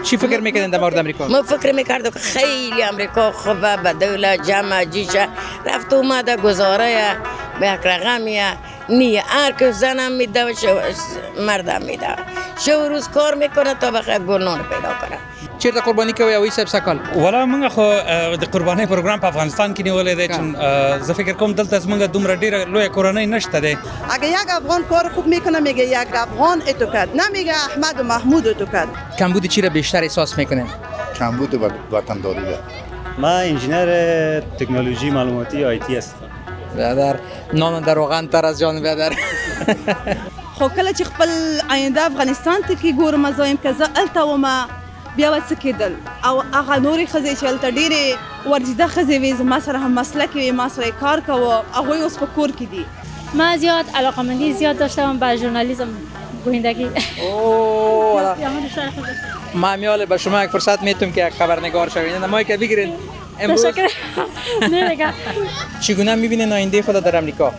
چی فکر میکنین در مورد امریکا؟ ما فکر میکردم که خیلی امریکا خوبه، به دوله جمع جیشه رفت اومده گزاره به یک رقمیه نیه، هر که زنم میده و مردم میده، شو روز کار میکنه تا بخیر گلنان پیدا کنه. چیرته قربانی کوي اوي صاحب سکل؟ ولا موږ خو د قربانۍ پروګرام په افغانستان کې نیولې دی چې زه فکر کوم دلته زموږ دومره ډیره لویه کورنۍ نشته دی. اگه یک افغان کار خوب میکنه میگه یک افغان اتو کرد، نمیگه احمد و محمود اتو کرد. کمبود چی را بیشتر احساس میکنین؟ کمبود وطنداری ده. ما انجینر تکنولوژی معلوماتی آی تی هستم. برادر نان در روغن تر از جان برادر. خو کله چې خپل آینده افغانستان ته کې ګورم زایم که زه الته ومه بیا به څه کېدل او هغه نورې ښځې چې هلته ډېرې ورزیده ښځې وې زما سره هم مسلکې وې، ما سره یې کار کوه، هغوی اوس په کور کې دي. من زیاد علاقه‌مندی زیاد داشتم به ژورنالیسم گویندگی. ما میال به شما یک فرصت میتونم که یک خبرنگار شوید. مایک بگیرین. امروز نمیگم. چگونه میبینین آینده خود در امریکا؟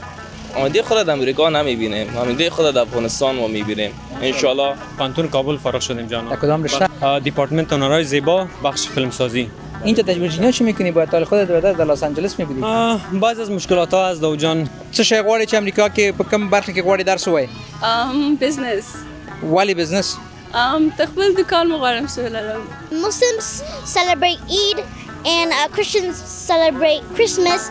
آینده خود در امریکا نمیبینیم، آینده خود در افغانستان ما میبینیم ان شاء الله. پانتون کابل فارغ شدیم جانا. کدام رشته؟ دیپارتمنت هنرهای زیبا، بخش فیلم سازی. اینجا در ویرجینیا چی میکنی؟ باید تا خودت در لس آنجلس میبودی؟ بعض از مشکلات ها از دو جان. چه شی غواړي چې امریکا کې په کوم برخه کې غواړي درس وای؟ بزنس. والی بزنس؟ تخبل دکان مغارم سهولم. Muslims celebrate Eid and Christians celebrate Christmas.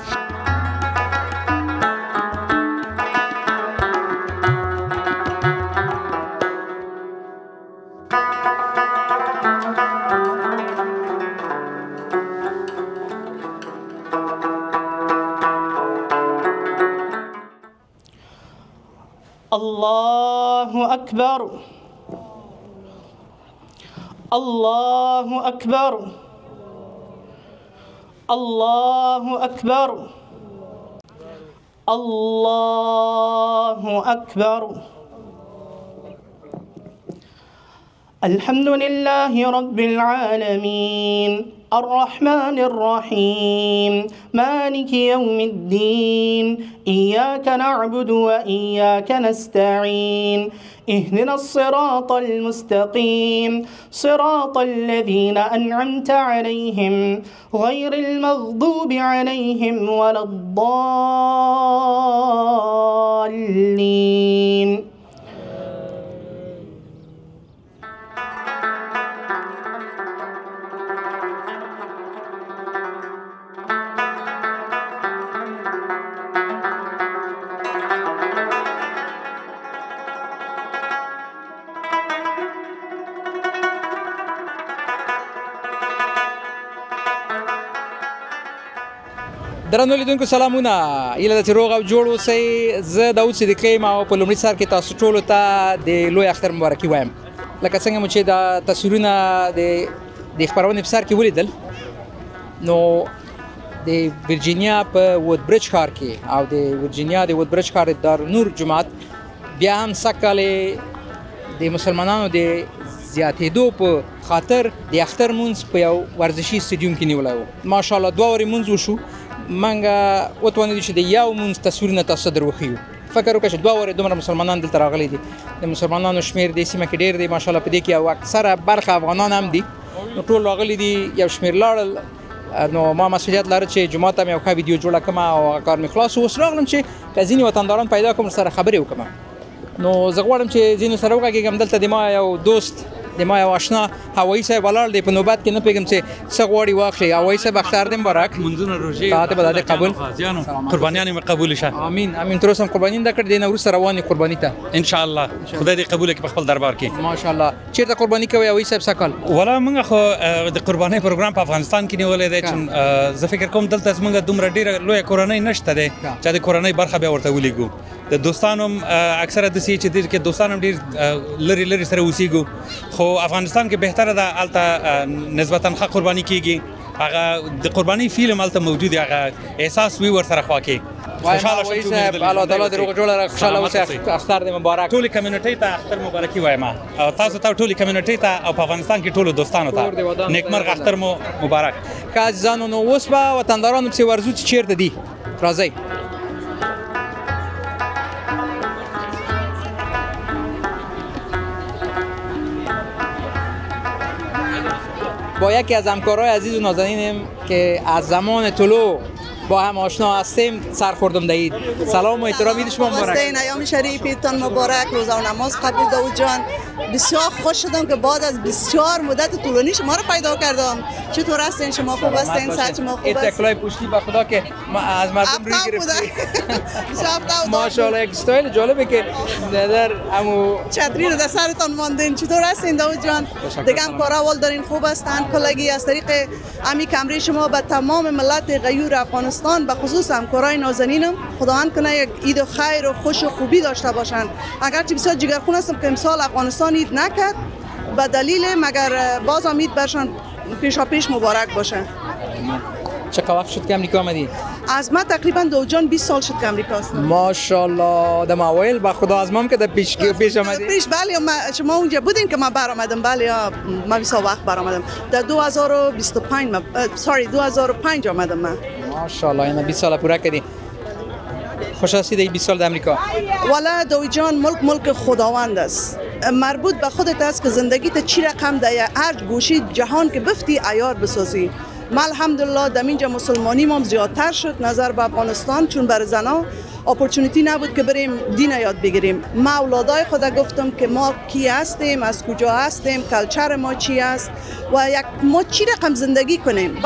الله أكبر الله أكبر الله أكبر الله أكبر. الحمد لله رب العالمين الرحمن الرحيم مالك يوم الدين إياك نعبد وإياك نستعين اهدنا الصراط المستقيم صراط الذين أنعمت عليهم غير المغضوب عليهم ولا الضالين. درنو لیدونکو سلامونه، ایله د روغ او جوړ اوسئ. زه داود صدیقی یم او په لومړي سر کې تاسو ټولو ته د لوی اختر مبارکي وایم. لکه څنګه مو چې دا تصویرونه د خپرونې په سر کې ولیدل، نو د ویرجینیا په وودبرج ښار کې او د ویرجینیا د وودبرج ښار د دارالنور جومات بیا هم سږکال د مسلمانانو د زیاتېدو په خاطر د اختر مونځ په یو ورزشي سټیډیوم کې نیولی و. ماشاءالله 2 اورې مونځ وشو. منګه وتوانېدو چې د یو مونځ تصویرونه تاسو ته در وښیو. فکر وکړه چې 2 اورې دومره مسلمانان دلته راغلي دي. د مسلمانانو شمېر دې سیمه کې ډېر دی ماشاءالله، په دې کې او اکثره برخه افغانان هم دي. نو ټول راغلي دي، یو شمېر لاړل. نو ما مسؤلیت لرم چې جومات ته مې یو ښه ویډیو جوړه کړم او هغه کار مې خلاص. اوس راغلم چې که ځینې وطنداران پیدا کړم سره خبرې وکړم. نو زه غواړم چې ځینو سره وغږېږم. دلته د ما یو دوست، د ما یو آشنا هوایي صاحب ولاړ دی په نوبت کې، نه پوهېږم چې څه غواړي واخلي. هوایي صاحب اختر دې مبارک. منځونه روژې تاته به د قبول قربانیان مې قبول شه. امین امین. تر اوسه هم قرباني نه کړې، دې نه وروسته روان یې قرباني ته ان شاء الله. خدای دې قبول کړي په خپل دربار کې. ماشاءالله. چیرته قرباني کوي هوایي صاحب سږکال؟ ولا موږ خو د قربانۍ پروګرام په افغانستان کې نیولې دی چې زه فکر کوم دلته زموږ دومره ډیره لویه کورنۍ نشته دی چې د کورنۍ برخه بیا ورته ولیږو. د دوستانو اکثره داسې چې دې کې دوستان هم ډېر لرې لرې سره اوسېږو، خو افغانستان کې بهتره ده هلته نسبتا ښه قرباني کېږي. هغه د قربانۍ فیلم هلته موجود دی، هغه احساس وي ورسره خوا کې. خوشحاله شم چې الله تعالی دې روغ جوړه خوشحاله اوسئ. اختر دې مبارک. ټولې کمیونټۍ ته اختر مبارکي وایم او تاسو ته ټولې کمیونټۍ ته او په افغانستان کې ټولو دوستانو ته نیکمرغه اختر مو مبارک. ښه عزیزانو، نو اوس به وطندارانو پسې ورځو چې چیرته دي. راځئ. با یکی از همکارای عزیز و نازنینم که از زمان طلوع با هم آشنا هستیم سر خوردم دهید. سلام و احترام عید شما مبارک. ایام شریفتان مبارک، روزه و نماز قبول داوود جان. بسیار خوش شدم که بعد از بسیار مدت طولانی شما رو پیدا کردم. چطور هستین شما؟ خوب هستین؟ صحت شما خوب است؟ اتکلای پشتی به خدا که از مردم روی گرفتی. ماشاءالله یک استایل جالبه که در همو چتری رو در سرتان ماندین. چطور هستین داوود جان؟ دیگه هم کارا دارین خوب هستن؟ کلاگی از طریق امی کمری شما به تمام ملت غیور افغانستان به خصوص همکارای نازنینم خداوند کنه یک عید خیر و خوش و خوبی داشته باشند. اگرچه بسیار جگرخون هستم که امسال افغانستان عید نکرد به دلیل مگر باز هم عید برشان پیشا پیش مبارک باشه. چقدر وقت شد که امریکا آمدی؟ از من تقریبا دو جان 20 سال شد که امریکا هستم. ماشاءالله دم اوایل با خدا از مام که در پیش آمدی؟ پیش بله شما اونجا بودین که من برآمدم. بله من 20 وقت برآمدم در 2005 آمدم من. ماشاءالله اینا 20 سال پورا کردی. خوش هستی در 20 سال در امریکا؟ والا دوی جان ملک خداوند است. مربوط به خودت است که زندگیت چی رقم در هر گوشه جهان که بفتی عیار بسازی. ما الحمدلله در اینجا مسلمانی ما زیادتر شد نظر به افغانستان، چون بر زنا اپورتونیتی نبود که بریم دین یاد بگیریم. ما اولادای خود گفتم که ما کی هستیم، از کجا هستیم، کلچر ما چی است و ما چی رقم زندگی کنیم.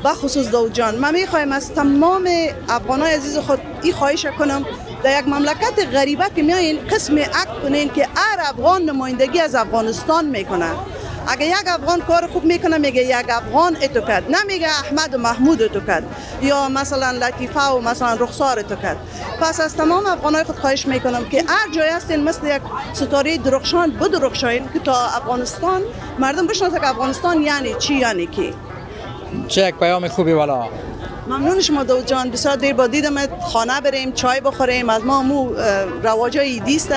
بخصوص داوود جان من میخوایم از تمام افغانای عزیز خود این خواهش کنم در یک مملکت غریبه که میایین قسم عکس کنین که هر افغان نمایندگی از افغانستان میکنه. اگه یک افغان کار خوب میکنه میگه یک افغان اتو کرد، نمیگه احمد و محمود اتو کرد یا مثلا لطیفه و مثلا رخسار اتو کرد. پس از تمام افغانای خود خواهش میکنم که هر جای هستین مثل یک ستاره درخشان بدرخشاین که تا افغانستان مردم بشناسه که افغانستان یعنی چی، یعنی کی. چه یک پیام خوبی والا. ممنون شما داوود جان. بسیار دیر با دیدمت. خانه بریم چای بخوریم. از ما رواجای ایدی است،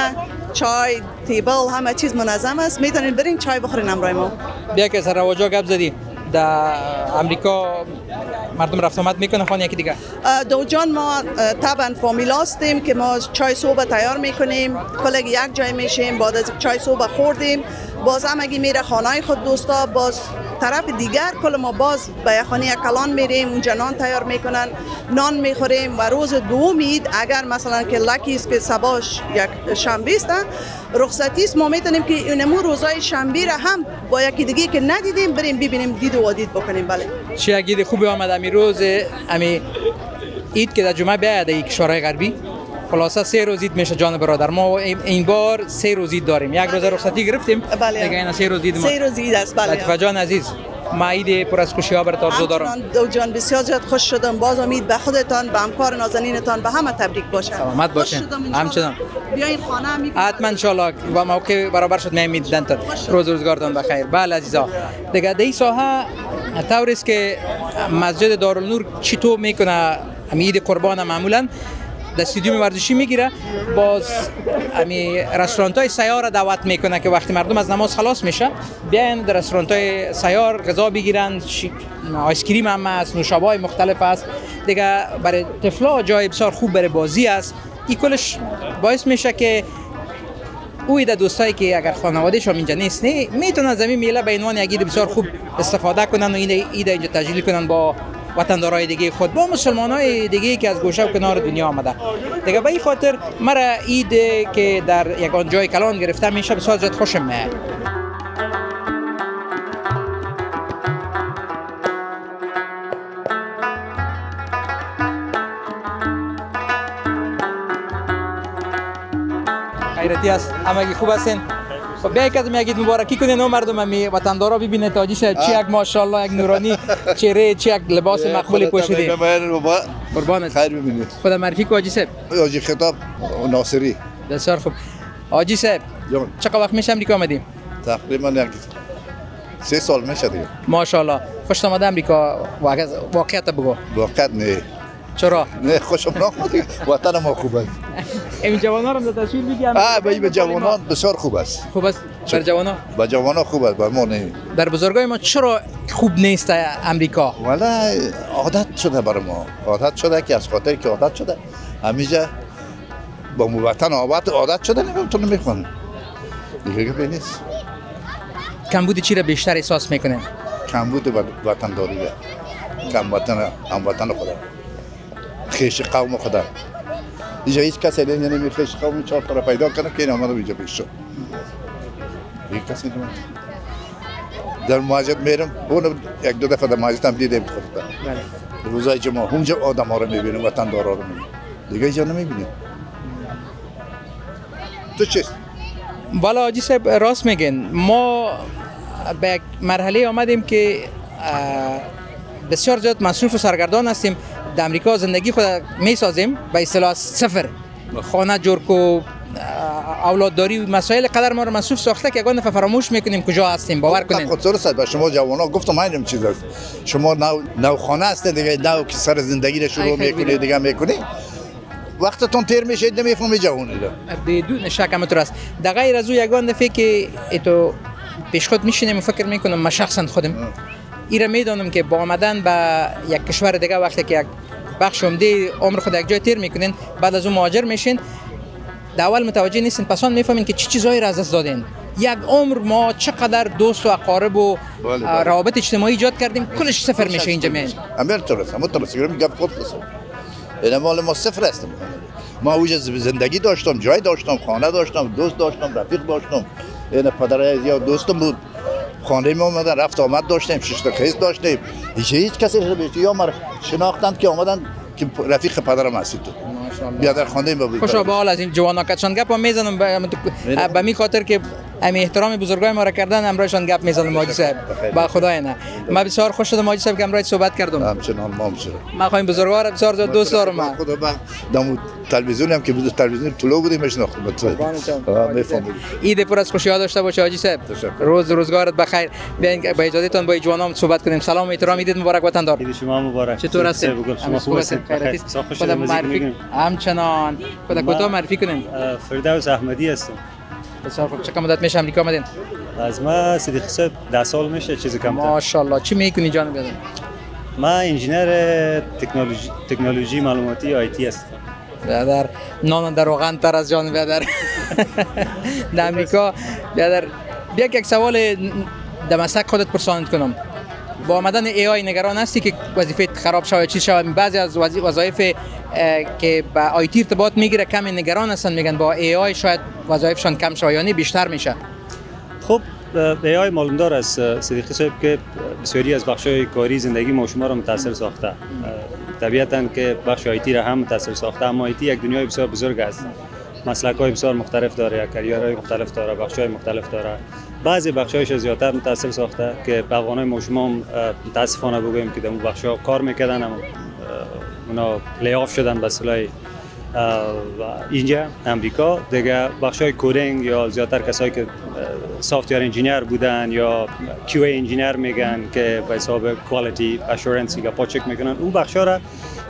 چای تیبل همه چیز منظم است. میتونین برین چای بخورین همراه ما. بیا که سر رواجا گپ زدی در امریکا مردم رفت آمد میکنه خانه یکی دیگه؟ داوود جان ما طبعا فامیل هستیم که ما چای صبح تیار میکنیم، کلگ یک جای میشیم، بعد از چای صبح خوردیم باز همگی میره خانه خود دوستا، باز طرف دیگر کل ما باز به یک خانه کلان میریم، اونجا نان تیار میکنن، نان میخوریم و روز دوم عید اگر مثلا که لکی است که صباش یک شنبه است رخصتی است، ما میتونیم که اونمو روزای شنبه را هم با یکی دیگه که ندیدیم بریم ببینیم، دید و دید بکنیم. بله چه عید خوبی آمد امی روز امی عید که در جمعه بیاد در کشورهای غربی. خلاصه 3 روز عید میشه جان برادر. ما این بار 3 روز عید داریم، یک روز رخصتی گرفتیم. بله دیگه اینا 3 روز عید ما. 3 روز عید است. بله لطیفه جان عزیز ما عید پر از خوشی‌ها برات آرزو دارم. دو جان بسیار زیاد خوش شدم. باز امید به خودتان، به همکار نازنینتان، به همه تبریک باشه. سلامت باشین. همچنان بیاین خانه هم حتما ان شاء الله با موقع برابر شد میمیدن تا روزگارتان بخیر. بله عزیزا دیگه در این ساحه طوری است که مسجد دارالنور چطور میکنه عید قربان معمولا در استادیوم ورزشی میگیره، باز امی رستوران های سیار دعوت میکنه که وقتی مردم از نماز خلاص میشه بیاین در رستوران های سیار غذا بگیرن، آیس کریم هم هست، نوشابه های مختلف است دیگه. برای طفلا جای بسیار خوب برای بازی است. این کلش باعث میشه که اوی در دوستایی که اگر خانواده‌شون اینجا نیست میتونن از این میله به عنوان یک عید بسیار خوب استفاده کنن و عید اینجا تجلیل کنن با وطندارای دیگه خود، با مسلمانای دیگه که از گوشه و کنار دنیا آمده دیگه. به این خاطر مرا عید که در یک جای کلان گرفته میشه بسیار زیاد خوشم میاد. خیرتی است، همگی خوب هستین؟ خب بیا یک از میگید مبارکی کنین و مردم می وطندارا ببینه تاجی صاحب چی یک ماشاءالله یک نورانی چهره، چی یک لباس مقبول پوشیده. قربانت خیر ببینید. خدا معرفی کو حاجی صاحب. حاجی خطاب ناصری. بسیار خوب. حاجی صاحب چقدر وقت میشه امریکا آمدیم؟ تقریبا یک 3 سال میشه دیگه. ماشاءالله. خوش آمد امریکا. واقعیت بگو. واقعیت نه. چرا؟ نه خوشم نمیاد. وطن ما خوب است. این جوانان رو در تصویر میگم. به جوانان بسیار خوب است. خوب است. بر جوانان؟ با جوانان خوب است، بر ما نه. در بزرگای ما چرا خوب نیست امریکا؟ والا عادت شده بر ما. عادت شده که از خاطر که عادت شده همیشه با وطن عادت شده نمیتونه میخوان. دیگه نیست. کمبود چی را بیشتر احساس میکنین؟ کمبود وطن داری کم وطن هموطن خدا خیش قوم خدا اینجا هیچ کسی نمی‌بینه خیش قوم 4 تا پیدا کنه که این آمده اینجا پیش شد هیچ کسی نمی‌بینه در مسجد میرم اون یک دو دفعه در مسجد هم دیدم خودت روزای جمعه اونجا آدم ها رو می‌بینیم وطن دارا رو می‌بینیم دیگه اینجا نمی‌بینیم تو چیست؟ والا حاجی صاحب راست میگن ما به یک مرحله آمدیم که بسیار زیاد مصروف و سرگردان هستیم در امریکا زندگی خود میسازیم به اصطلاح صفر خانه جور کو اولادداری و مسائل قدر ما رو مصروف ساخته که یگان دفعه فراموش میکنیم کجا هستیم باور کنین خود درست است به شما جوانا گفتم همین چیز است شما نو خانه هست دیگه نو که سر زندگی رو شروع میکنید دیگه میکنید وقتتون تیر میشه نمیفهمی جوونید بدون شک همینطور است در غیر از او یگان دفعه که تو پیش خود میشینم و فکر میکنم من شخصا خودم ایره میدانم که با آمدن به یک کشور دیگه وقتی که یک بخش عمده عمر خود یک جای تیر میکنین بعد از اون مهاجر میشین در اول متوجه نیستین پسان میفهمین که چه چیزایی را از دست دادین یک عمر ما چقدر دوست و اقارب و روابط اجتماعی ایجاد کردیم کلش صفر میشه اینجا میاد امیر درست میگم خود قصه اینا مال ما صفر است ما اوج زندگی داشتم جای داشتم خانه داشتم دوست داشتم رفیق داشتم اینا پدر یا دوستم بود خانه ما اومدن رفت آمد داشتیم 6 تا کیس داشتیم هیچ کسی یا ما شناختند که اومدن که رفیق پدرم هستی تو بیا در خانه ما بود خوشا به حال از این جوانا کچان گپ میزنم به می خاطر که امی احترام بزرگای ما را کردن امروزشان گپ میزنم حاجی صاحب با خدای نه من بسیار خوش شدم حاجی صاحب که امروز صحبت کردم همچنان ما من خواهیم بزرگوار را بسیار زیاد دوست دارم من خدا دم تلویزیون هم که بود تلویزیون طلوع بودیم میشناختم میفهمید عید پر از خوشی ها داشته باشه حاجی صاحب روزگارت بخیر بیاین با اجازهتون با جوانام صحبت کنیم سلام و احترام عید مبارک وطن دار عید شما مبارک چطور هستید شما خوب هستید خدا معرفی همچنان خدا کوتاه معرفی کنیم فردوس احمدی هستم بسیار خوب چقدر مدت میشه امریکا آمدین از ما صدیق صاحب 10 سال میشه چیزی کمتر ماشاءالله چی میکنی جان بدن ما انجینر تکنولوژی معلوماتی آی تی هستم برادر نان در روغن تر از جان برادر در امریکا برادر بیا یک سوال در مسلک خودت پرساند کنم با آمدن ای آی نگران هستی که وظیفه خراب شود چیز شود بعضی از وظایف که با آی تی ارتباط میگیره کم نگران هستن میگن با ای آی شاید وظایفشان کم شود یعنی بیشتر میشه خب ای آی معلوم دار است صدیقی صاحب که بسیاری از بخش‌های کاری زندگی ما شما را متاثر ساخته طبیعتاً که بخش آی تی را هم متاثر ساخته اما آی تی یک دنیای بسیار بزرگ است مسلک‌های بسیار مختلف داره کریرهای مختلف داره بخش‌های مختلف داره بعضی بخش‌هایش زیادتر متاثر ساخته که افغانای ما شما متاسفانه بگوییم که در اون بخش‌ها کار میکردن اما اونا لی‌آف شدن به اصطلاح اینجا امریکا دیگه بخش‌های کدینگ یا زیادتر کسایی که سافت‌ویر انجینیر بودن یا کیو ای انجینیر میگن که به حساب کوالیتی اشورنس یا پاچک میکنن اون بخش‌ها را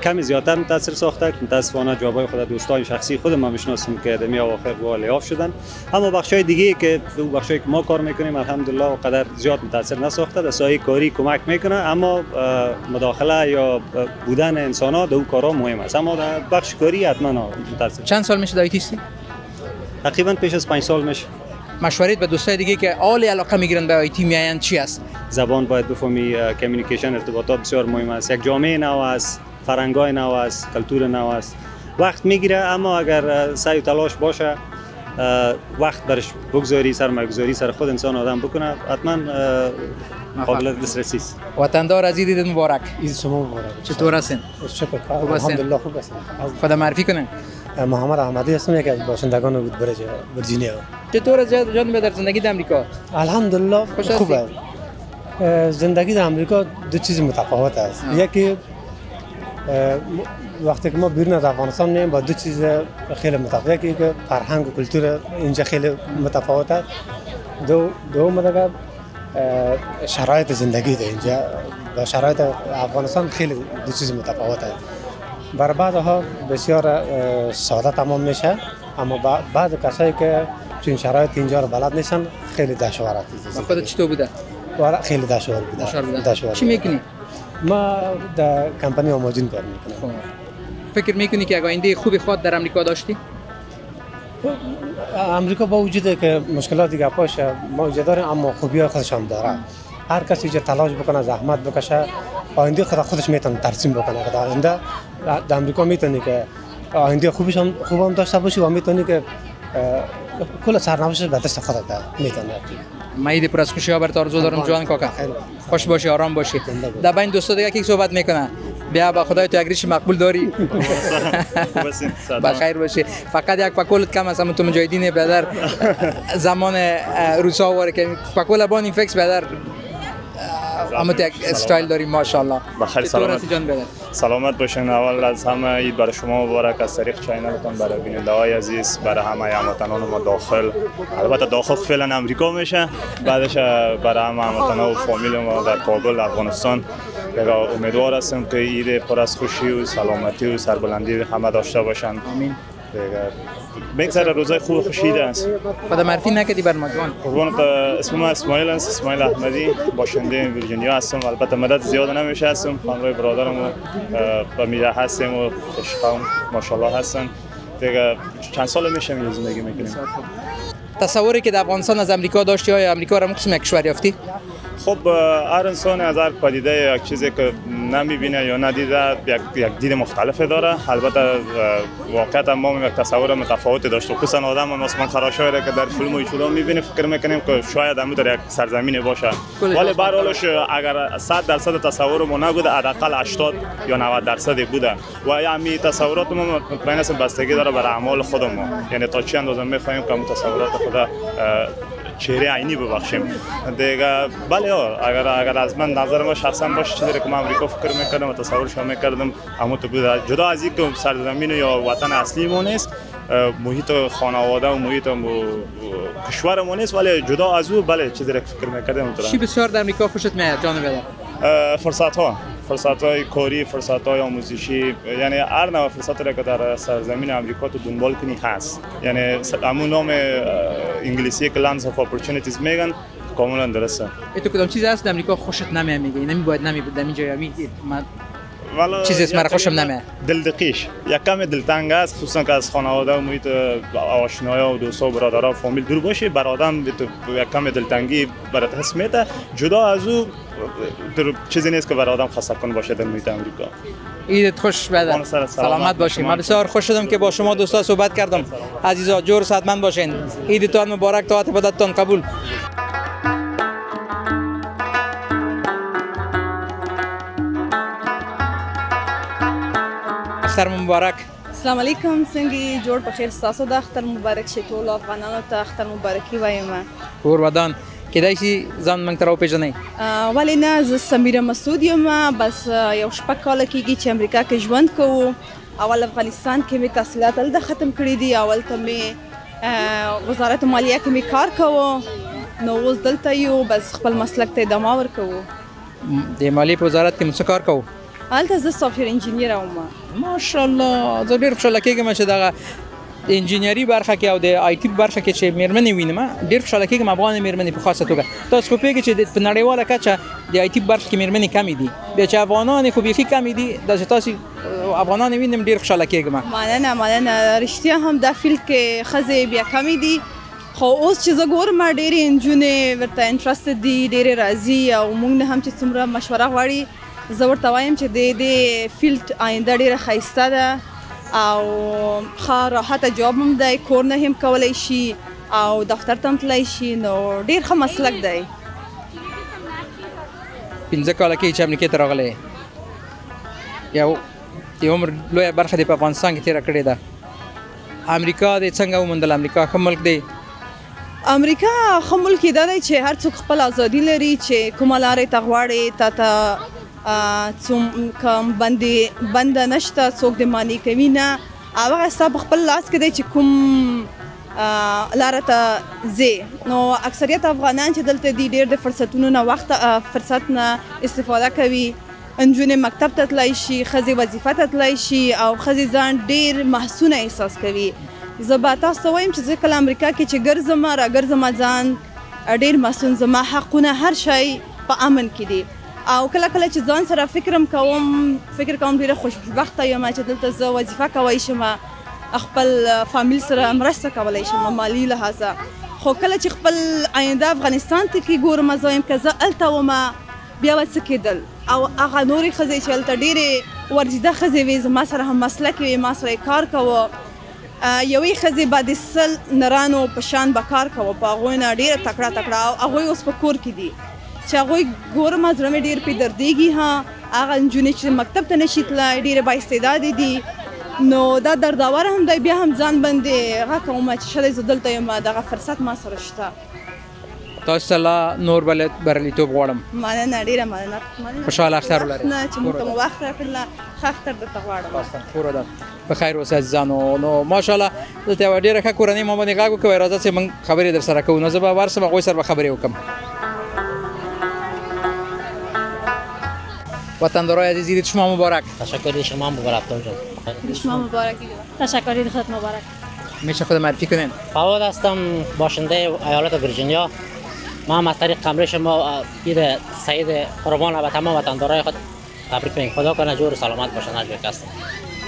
کمی زیادتر متاثر ساخته متاسفانه جوابای خود دوستان شخصی خود ما میشناسیم که در اواخر با لی‌آف شدن اما بخش‌های دیگه که اون بخشایی که ما کار میکنیم الحمدلله اونقدر زیاد متاثر نساخته در سایه کاری کمک میکنه اما مداخله یا بودن انسان‌ها در اون کارا مهم است اما در بخش کاری حتما متاثر. چند سال میشه دایتی هستی؟ تقریبا پیش از 5 سال میشه. مشورت به دوستای دیگه که عالی علاقه میگیرن به آیتی میاین چی است؟ زبان باید بفهمی کمیونیکیشن ارتباطات بسیار مهم است یک جامعه نو است فرهنگای نو است کلتور نو است وقت میگیره اما اگر سعی و تلاش باشه وقت برش بگذاری سرمایه‌گذاری سر خود انسان آدم بکنه حتما قابل دسترسی است. وطن دار از عید مبارک. عید شما مبارک. چطور هستین؟ شکر الحمدلله خوب هستم. خدا معرفی کنین. محمد احمدی هستم یکی از باشندگان وودبرج ورجینیا. چطور از جان در زندگی در امریکا؟ الحمدلله خوبه. زندگی در امریکا دو چیز متفاوت است. یکی وقتی که ما بیرون از افغانستان میایم با دو چیز خیلی متفاوت یکی که فرهنگ و کلتور اینجا خیلی متفاوت است. دوم دیگه شرایط زندگی در اینجا با شرایط افغانستان خیلی دو چیز متفاوت است. بر بعضها بسیار ساده تمام میشه اما بعض کسایی که چون شرایط اینجا رو بلد نیستن خیلی دشوار است. خودت چطور بوده؟ خیلی دشوار بوده. چی میکنی؟ ما در کمپانی آمازون کار میکنم. فکر میکنی که آینده خوبی خود در امریکا داشتی؟ امریکا با وجود که مشکلاتی که پاش موجود داره اما خوبی‌های خودش هم داره. هر کسی که تلاش بکنه زحمت بکشه آینده خودش میتونه ترسیم بکنه. آینده در امریکا میتونه که آینده خوبم داشته باشه و میتونه که کل سرنوشتش به دست خودت میتونه. من عید پر از خوشی‌ها برات آرزو دارم جوان کاکا. خوش باشی، آرام باشی. در بین دوستا دیگه کی صحبت میکنه؟ بیا با خدای تو اگریش مقبول داری. بخیر باشی. فقط یک پکولت کم است، تو مجاهدین بدر زمان روسا واره که پکول بان اینفکس بدر اما یک استایل داریم ماشاءالله. بخیر سلامت باشین. اول از همه عید برای شما مبارک از طریق چینلتون برای بیننده‌های عزیز، برای همه هموطنان ما داخل، البته داخل فعلا امریکا میشه، بعدش برای همه هموطنان و فامیل ما در کابل افغانستان. امیدوار هستم که عید پر از خوشی و سلامتی و سربلندی همه داشته باشن. آمین. بگذره روزای خوب و خوشیده است. خدا معرفی نکردی بر ما جوان. قربانت. اسم ما اسماعیل است، اسماعیل احمدی، باشنده ویرجینیا هستم. البته مدت زیاد نمیشه هستم، همراه برادرم و فامیل هستیم و عشقم ماشاءالله هستن. دیگه چند سال میشه اینجا زندگی میکنیم. تصوری که در افغانستان از امریکا داشتی یا امریکا را قسم کشور یافتی؟ خب هر انسان از هر پدیده یک چیزی که نمیبینه یا ندیده یک دید مختلف داره. البته واقعا ما یک تصور متفاوتی داشت، خصوصا آدم آسمان خراشایی که در فیلم و ایشولا میبینه فکر میکنیم که شاید همون در یک سرزمین باشه، ولی به هر حالش اگر 100% تصور ما نبوده حداقل 80 یا 90% بوده و همین تصورات ما مطمئن هستم بستگی داره بر اعمال خود ما، یعنی تا چه اندازه میخوایم که اون تصورات خود چهره عینی ببخشیم دیگه. بله اگر از من نظر ما شخصا باشه چیزی که من امریکا فکر میکردم و تصورش میکردم اما تو بوده، جدا از اینکه سرزمین یا وطن اصلی ما نیست، محیط خانواده و محیط کشور ما نیست، ولی جدا از او بله چیزی که فکر میکردم. چی بسیار در امریکا خوشت میاد جان بدر؟ فرصت‌های کاری، فرصت‌های آموزشی، یعنی هر نوع فرصتی که در سرزمین امریکا تو دنبال کنی هست. یعنی همون نام انگلیسی که lands of opportunities میگن کاملا درسته. تو کدام چیزی هست در امریکا خوشت نمیاد میگی نمیباید در اینجا من چیزی اسم را خوشم نمیاد؟ دلدقیش یک کم دلتنگ است، خصوصا که از خانواده و محیط آشنایا و دوستا و برادرها و فامیل دور باشی، بر آدم یک کم دلتنگی برات حس میده. جدا از او چیزی نیست که بر آدم خسته کن باشه در محیط امریکا. عیدت خوش بدر، سلامت باشین. من بسیار خوش شدم که با شما دوستا صحبت کردم. عزیزا جور صحتمند باشین، عیدتان مبارک، طاعت عبادتتان قبول. اختر مبارک. السلام علیکم، څنګه جوړ په خیر تاسو د اختر مبارک شي ټول افغانانو ته اختر مبارکي وایم. کور ودان کېدای شي ځان موږ ته راوپېژنئ؟ ولې نه، زه سمیره مسعود یم، بس یو شپږ کاله کېږي چې امریکا کې ژوند کوو. اول افغانستان کې مې تحصیلات هلته ختم کړي دي، اولته مې وزارت مالیه کې مې کار کوو، نو اوس دلته یو بس خپل مسلک ته ادامه ورکوو. د مالیې په وزارت کې مو څه کار کوو؟ هلته زه سافټویر انجینیر یم. ماشاءالله، زه ډېر خوشحاله کېږم چې دغه د انجینري برخه کې او د آی ټي برخه کې چې میرمنې وینم، ډېر خوشحاله کېږم افغان میرمنې په خاصه توګه. تاسو خو پوهېږئ چې په نړیواله کچه د آی ټي برخه کې میرمنې کمې دي، بیا چې افغانان خو بیخي کمې دي، داسې تاسو افغانان وینم ډېر خوشحاله کېږم. مننه، رښتیا هم دا فیلډ کې ښځې بیا کمې دي، خو اوس چې زه ګورم ډېرې نجونې ورته انټرسټډ دي، ډېرې راځي او موږ نه هم چې څومره مشوره غواړي زه ورته وایم چې د دې فیلډ آینده ډېره ښایسته ده او ښه راحته جاب هم دی، کور نه هم کولی شي او دفتر ته هم تللی شي، نو ډېر ښه مسلک دی. 15 کاله کې چې امریکې ته راغلی، یو عمر لویه برخه دې په افغانستان کې تېره کړې ده. امریکا دې څنګه وموندل؟ امریکا ښه ملک دی؟ امریکا ښه ملک یې دا دی چې هر څوک خپل ازادي لري چې کومه لارې ته غواړي تا ته کوم بنده نشته، څوک دې مانع کوي نه، هغه ستا په خپل لاس کې دی چې کوم لاره ته ځې. نو اکثریت افغانان چې دلته دي ډېر د فرصتونو نه فرصت نه استفاده کوي. نجونې مکتب ته تللی شي، ښځې وظیفه ته تللی شي او ښځې ځان ډېر محسونه احساس کوي. زه به تاسو ته وایم چې زه کله امریکا کې چې ګرځم راګرځم ځان ډېر محسون، زما حقونه هر شی په امن کې دي او کله کله چې ځان سره فکر کوم ډېره خوشبخته یم چې دلته زه وظیفه کولی شم خپل فامیل سره مرسته کولای شم مالی لحاظه خو کله چې خپل آینده افغانستان ته کې ګورم زه یم که زه هلته ومه بیا به څه کېدل او هغه نورې ښځې چې هلته ډېرې ورزیده ښځې وې زما سره هم مسلکې وې ما سره یې کار کوه یوې ښځې به د 100 نرانو په شان به کار کوه په هغوی نه ډېره تکړه او هغوی اوس په کور کې دي چې هغوی ګورم زړه مې ډېر پې دردېږي هغه نجونې چې مکتب ته نشي تللی ډېرې بااستعدادې دي نو دا درداور هم دی بیا هم ځان باندې هغه کومه چې شلی زه دلته یم دغه فرصت ما سره شته تاسو ته نور بریالیتوب غواړم مننه ډېره مننه خوشحاله اختر ولرئ نه چې موږ ته مو وخت راکړله ښه اختر درته غواړم پوره ده په خیر اوسئ عزیزانو نو ماشاءالله دلته یوه ډېره ښه کورنۍ ما باندې غږ وکړئ راځه چې موږ خبرې در سره کوو نو زه به ورسم هغوی سره به خبرې وکړم وطندارای عزیز عید شما مبارک. تشکر شما مبارک جان. شما مبارک. تشکر عید خود مبارک. میشه خود معرفی کنین؟ فواد هستم باشنده ایالت ویرجینیا. ما از طریق کمره شما عید سعید قربان و تمام وطندارای خود تبریک میگم. خدا کنه جور سلامت باشن هر جای هستن.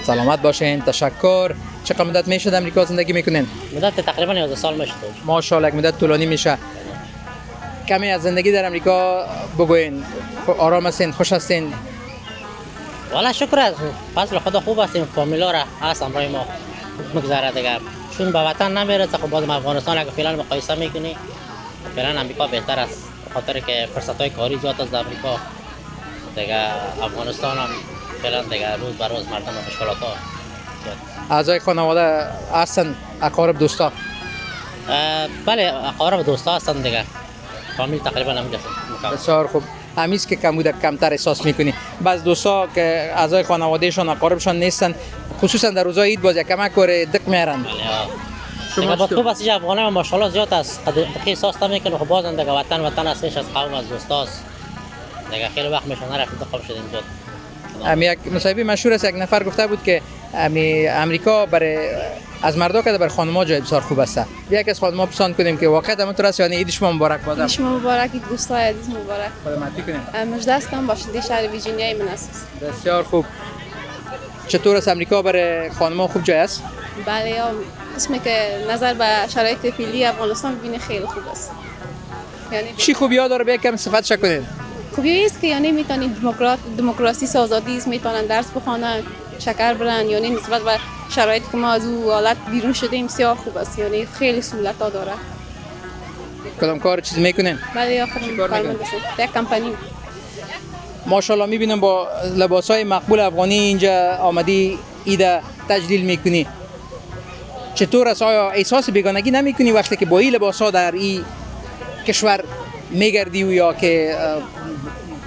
سلامت باشین. تشکر. چقدر مدت میشه در امریکا زندگی میکنین؟ مدت تقریبا 11 سال میشه. ماشاءالله یک مدت طولانی میشه. کمی از زندگی در امریکا بگوین. آرام هستین، خوش هستین؟ والا شکر از فضل خدا خوب هستیم. فامیلا را هست امروز ما مگذره دیگه. چون به وطن نمیره خب باز افغانستان اگه فعلا مقایسه میکنی فعلا امریکا بهتر است. به خاطر که فرصت‌های کاری زیاد است در امریکا. دیگه افغانستان هم فعلا دیگه روز به روز مردم مشکلات ها. اعضای خانواده هستن، اقارب دوستا؟ بله اقارب دوستا هستن دیگه. فامیل تقریبا همینجا هستن. بسیار خوب. همیست که کم بوده کمتر احساس میکنی. بعض دوستا که اعضای خانوادهشان اقاربشان نیستن خصوصا در روزهای عید باز یک کمک کره دق میارن. شما با خوب است افغانان ماشاءالله زیاد است. دیگه احساس نمیکنه خب باز دیگه وطن هستش از قوم از دوستاست. دیگه خیلی وقت میشونه رفت خوب شدیم زود. یک مصاحبه مشهور است یک نفر گفته بود که امریکا برای از مردا که برای خانم‌ها جای بسیار خوب است. یک از خانم‌ها پسند کنیم که واقعا همونطور است یعنی عید شما مبارک باد. عید شما مبارک، عید دوستای عزیز مبارک. خدا معافی کنیم. مجد هستم باشنده شهر ویرجینیا من است. بسیار خوب. چطور است امریکا برای خانم‌ها خوب جای است؟ بله یا قسمی که نظر به شرایط فعلی افغانستان ببینه خیلی خوب است. یعنی چی خوبی‌ها داره به یکم صفاتش کنید؟ خوبی است که یعنی میتونید دموکراسی آزادی است، میتونن درس بخونن، شکر برن، یعنی نسبت به شرایطی که ما از او حالت بیرون شدیم بسیار خوب است، یعنی خیلی سهولت‌ها داره. کدام کار چیز میکنین؟ بله آخرین کارمند هستم یک کمپانی. ماشاءالله میبینم با لباسای مقبول افغانی اینجا آمدی عید تجلیل میکنی. چطور است؟ آیا احساس بیگانگی نمیکنی وقتی که با این لباسا در این کشور میگردی و یا که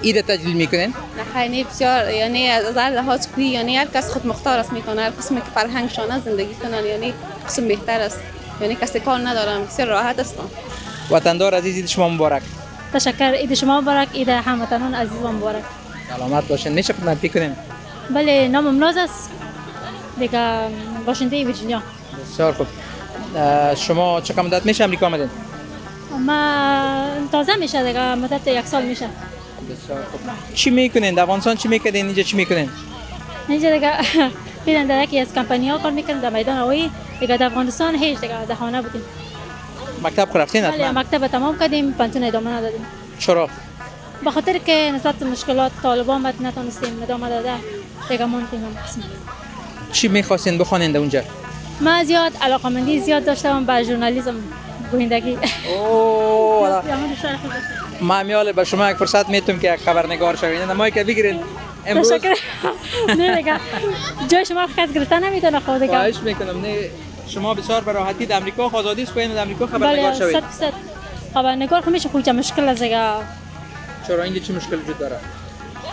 عید تجلیل میکنین؟ نه خیلی بسیار یعنی از هر لحاظ خوبی یعنی هر کس خود مختار است میتونه هر قسمی که فرهنگشان زندگی کنن یعنی قسم بهتر است یعنی کسی کار ندارم بسیار راحت هستم. وطندار عزیز عید شما مبارک. تشکر عید شما مبارک، عید هموطنان عزیز و مبارک. سلامت باشین. میشه خدمت بکنین؟ بله نامم ناز است دیگه باشنده ویرجینیا. بسیار خوب. شما چقدر مدت میشه امریکا آمدین؟ ما تازه میشه دیگه مدت یک سال میشه. بسیار خوب. چی میکنین؟ در افغانستان چی میکنین؟ اینجا چی میکنین؟ اینجا دیگه بیرون در یکی از کمپانی‌ها کار میکنیم در میدان هوایی. دیگه در افغانستان هیچ دیگه در خانه بودیم. مکتب رفتین؟ بله مکتب تمام کردیم، پانتون ادامه ندادیم. چرا؟ به خاطر که نسبت به مشکلات طالبان نتونستیم ادامه داده دیگه موندیم. چی میخواستین بخونین در اونجا؟ ما زیاد علاقمندی زیاد داشتم به ژورنالیسم گویندگی. اوه ما میال به شما یک فرصت میتونم که یک خبرنگار شوین. نمایی که بگیرین امروز. تشکر. نه دیگه جای شما کس گرفتن نمیتونه خود دیگه. خواهش میکنم. نه شما بسیار به راحتی در امریکا آزادی است کنین در امریکا خبرنگار شوید. بله 100% خبرنگار همیشه خودش مشکل است دیگه. چرا اینجا چه مشکل وجود داره؟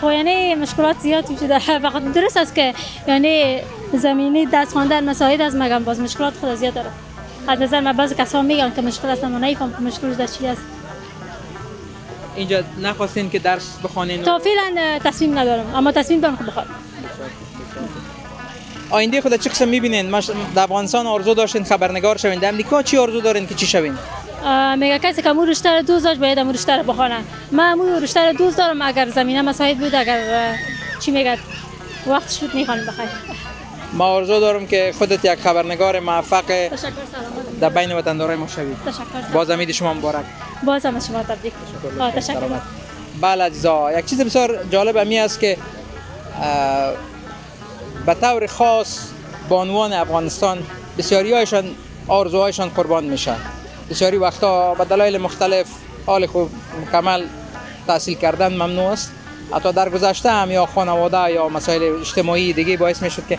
خب یعنی مشکلات زیاد وجود داره. فقط درست است که یعنی زمینی دست خواندن مساعد از مگم باز مشکلات خود زیاد داره. از نظر من بعضی کسا میگن که مشکل است، اما نمیفهم که مشکل در چی است. اینجا نخواستین که درس بخونین؟ تا فعلا تصمیم ندارم، اما تصمیم دارم که بخونم. آینده خود چه قسم میبینین؟ در افغانستان آرزو داشتین خبرنگار شوین، در امریکا چی آرزو دارین که چی شوین؟ میگه کسی که مو رشته رو دوست داشت باید مو رشته رو بخونه. من مو رشته رو دوست دارم، اگر زمینه مساعد بود، اگر چی میگه وقتش بود میخوام بخیر. ما آرزو دارم که خودت یک خبرنگار موفق تشکر سلامت در بین وطندارای ما شوی. تشکر. باز امید شما مبارک. باز هم شما تبریک. تشکر. بله عزیزا، یک چیز بسیار جالب امی است که به طور خاص بانوان افغانستان بسیاری هایشان آرزوهایشان قربان میشن. بسیاری وقتا به دلایل مختلف حال خوب مکمل تحصیل کردن ممنوع است. حتی در گذشته هم یا خانواده یا مسائل اجتماعی دیگه باعث میشد که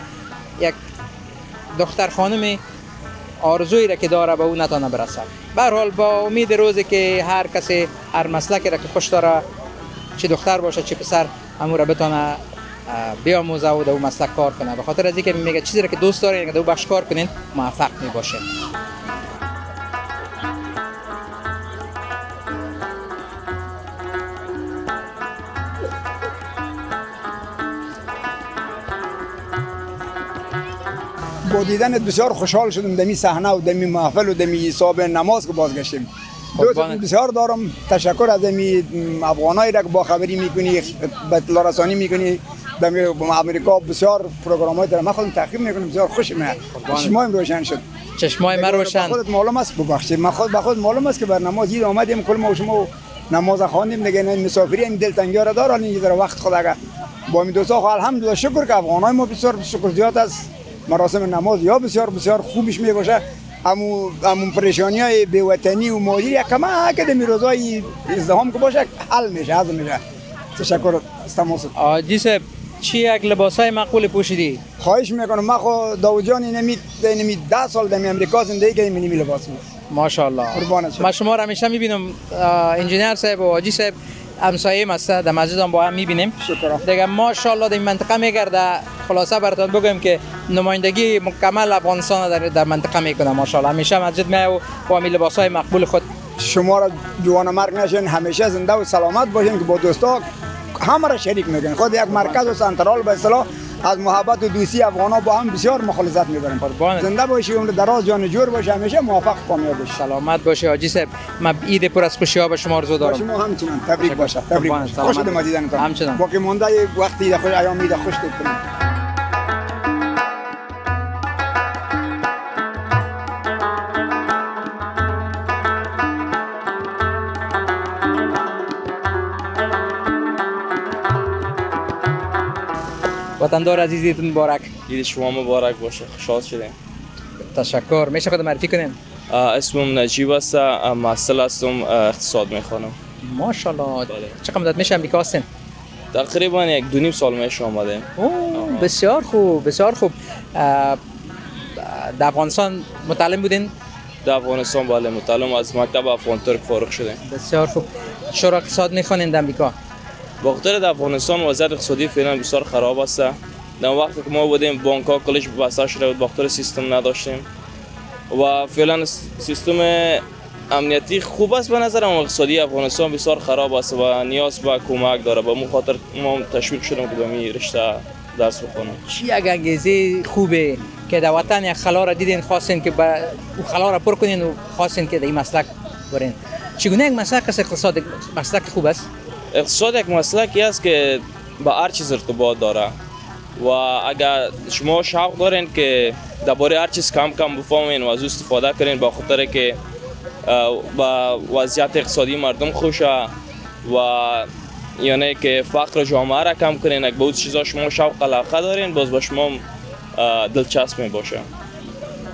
یک دختر خانمی آرزویی را که داره به او نتانه برسد. به هر حال با امید روزی که هر کسی هر مسلکی را که خوش داره، چه دختر باشه چه پسر، همون را بتونه بیاموزه و در اون مسلک کار کنه. به خاطر از اینکه میگه چیزی را که دوست دارین که در بخش کار کنین موفق میباشین. با دیدنت بسیار خوشحال شدم دمی صحنه و دمی محفل و دمی حساب نماز که بازگشتیم. دوستت بسیار دارم. تشکر از دمی افغانایی را که با خبری میکنی، به اطلاع رسانی میکنی. دمی امریکا بسیار پروگرام‌های داره. من خودم تعقیب میکنم، بسیار خوش میاد. چشمایم روشن شد. چشمای من روشن. خودت معلوم است ببخشید. من خود معلوم است که بر نماز اید آمدیم کل ما و شما نماز خواندیم دیگه. مسافری این دلتنگی را داره. این در وقت خود اگه با می دوستا الحمدلله شکر که افغانای ما بسیار شکرزیات است. مراسم نماز یا بسیار بسیار خوبش می باشه. همون پریشانی‌های بی‌وطنی و مادری یک کمک کدمی روزای ازدحام که باشه حل میشه، حل میشه. تشکر از تماست. آجی صاحب چی یک لباسای معقول پوشیدی؟ خواهش میکنم. من خو داوود جان نمی 10 سال در امریکا زندگی کردم، نمی لباس می. ماشاءالله. قربانت. ما شما را همیشه میبینم انجینیر صاحب و حاجی صاحب همسایه است، در مسجد هم با هم میبینیم. شکر. دیگه ماشاءالله در منطقه میگرده. خلاصه براتون بگم که نمایندگی مکمل افغانستان در منطقه میکنه. ماشاءالله همیشه مسجد میای و با همین لباسای مقبول خود. شما را جوان مرگ نشین، همیشه زنده و سلامت باشین که با دوستا همه را شریک میکنین. خود یک مرکز و سنترال به اصطلاح از محبت و دوستی افغانا با هم بسیار مخالفت میبریم. زنده باشی، عمر دراز، جان جور باشه، همیشه موفق کامیاب باشی. سلامت باشی حاجی صاحب. من عید پر از خوشی‌ها به شما آرزو دارم. شما همچنین تبریک باشه. تبریک باشه. خوش آمدید دیدنتون. همچنین. باقی مونده وقتی خوش ایام عید خوش کنید. وطندار عزیز عیدتون مبارک. عید شما مبارک باشه. خوشحال شدیم. تشکر. میشه خود معرفی کنین؟ اسمم نجیب است. محصل هستم، اقتصاد میخوانم. ماشاءالله. چقدر مدت میشه امریکا هستین؟ تقریبا 1-2 سال میشه آمدیم. بسیار خوب، بسیار خوب. در افغانستان متعلم بودین؟ در افغانستان بله متعلم، از مکتب افغان ترک فارغ شدیم. بسیار خوب. چرا اقتصاد میخوانین در امریکا؟ بخاطر در افغانستان وضعیت اقتصادی فعلا بسیار خراب است. در وقتی که ما بودیم بانک‌ها کلش بسته شده بود، بخاطر سیستم نداشتیم و فعلا سیستم امنیتی خوب است به نظرم، اقتصادی افغانستان بسیار خراب است و نیاز به کمک داره. به خاطر ما تشویق شدیم که به این رشته درس بخونم. چی یک انگیزه خوبه که در وطن یک خلا را دیدین خواستین که با اون خلا را پر کنین و خواستین که در این مسلک برین؟ چگونه یک مسلک است اقتصاد مسلک خوب است؟ اقتصاد یک مسلکی است که با هر چیز ارتباط داره و اگر شما شوق دارین که درباره هر چیز کم بفهمین و از استفاده کنین، با خاطر که با وضعیت اقتصادی مردم خوشه و یعنی که فقر جامعه را کم کنین، اگر به اون چیزا شما شوق علاقه دارین باز با شما دلچسب می باشه.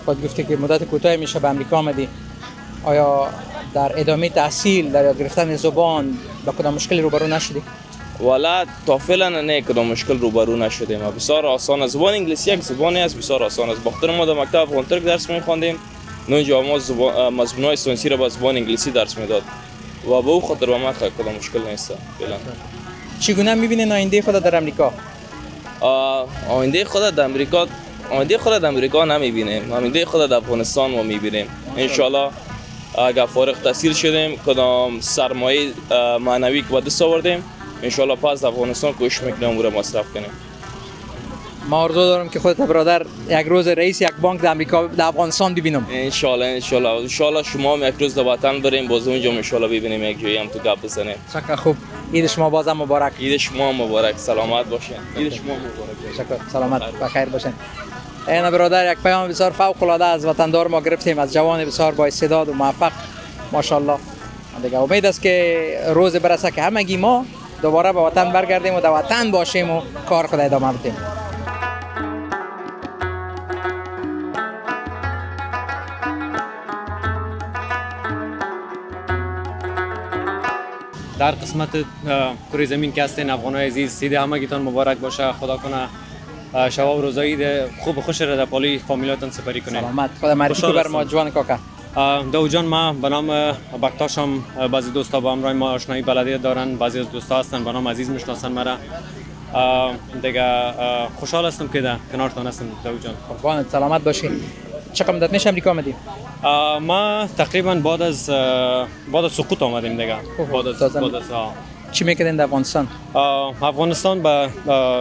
خود گفته که مدت کوتاهی میشه به امریکا آمدی، آیا در ادامه تحصیل در یاد گرفتن زبان با کدام مشکلی روبرو نشدی؟ والا تا فعلا نه کدام مشکل روبرو نشدیم. بسیار آسان است. زبان انگلیسی یک زبانی است بسیار آسان است. بخاطر ما در مکتب افغان ترک درس می‌خواندیم، اونجا ما مضمون‌های ساینسی را با زبان انگلیسی درس میداد و به او خاطر با ما کدام مشکل نیست فعلا. چگونه می‌بینید آینده خود در امریکا؟ آینده خود در امریکا نمی‌بینیم. آینده خود در افغانستان ما می‌بینیم. ان شاءالله اگر فارغ التحصیل شدیم کدام سرمایه معنوی که با دست آوردیم ان شاءالله پس در افغانستان کوشش میکنیم اون را مصرف کنیم. ما آرزو دارم که خودت برادر یک روز رئیس یک بانک در امریکا در افغانستان ببینم. ان شاءالله شما هم یک روز در وطن بریم باز اونجا ان شاءالله ببینیم یک جایی هم تو گپ بزنیم. چقدر خوب. عید شما بازم مبارک. عید شما مبارک. سلامت باشین. عید شما مبارک. شکر. سلامت بخیر باشین. این برادر یک پیام بسیار فوق العاده از وطندار ما گرفتیم، از جوان بسیار با استعداد و موفق ماشاءالله. دیگه امید است که روز برسه که همگی ما دوباره به وطن برگردیم و در وطن باشیم و کار خود ادامه بدیم. در قسمت کره زمین که هستین افغانای عزیز، سید همگیتان مبارک باشه. خدا کنه شب و روز عید خوب و خوش را در پالوی فامیلاتون سپری کنید. سلامت. خدا معرفی کو بر ما جوان کاکا. داوود جان، ما به نام بکتاشم. بعضی دوستا با همراه ما آشنایی بلدیت دارن، بعضی از دوستا هستن به نام عزیز میشناسن مرا. دیگه خوشحال هستم که در کنارتون هستم داوود جان. قربانت، سلامت باشی. چقدر مدت میشه امریکا آمدی؟ ما تقریبا بعد از سقوط آمدیم دیگه. بعد از چی میکردین در افغانستان؟ افغانستان به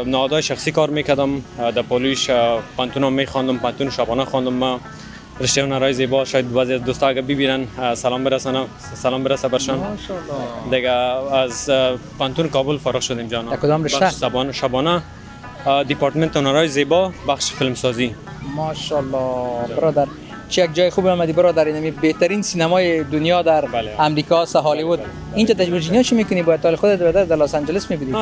نهادهای شخصی کار میکردم، در پالیش پانتون میخواندم، پانتون شبانه خواندم. ما رشته هنرهای زیبا، شاید بعضی از دوستا اگه ببینن سلام برسه برشان. ماشاءالله. دیگه از پانتون کابل فارغ شدیم جانا. در کدام رشته؟ شبانه دیپارتمنت هنرهای زیبا، بخش فیلمسازی. ماشاءالله برادر، چه یک جای خوب آمدی برادر. این بهترین سینمای دنیا در امریکا است، هالیوود. اینجا تجربه چی میکنی؟ باید تا خودت برادر در لس آنجلس میبینی؟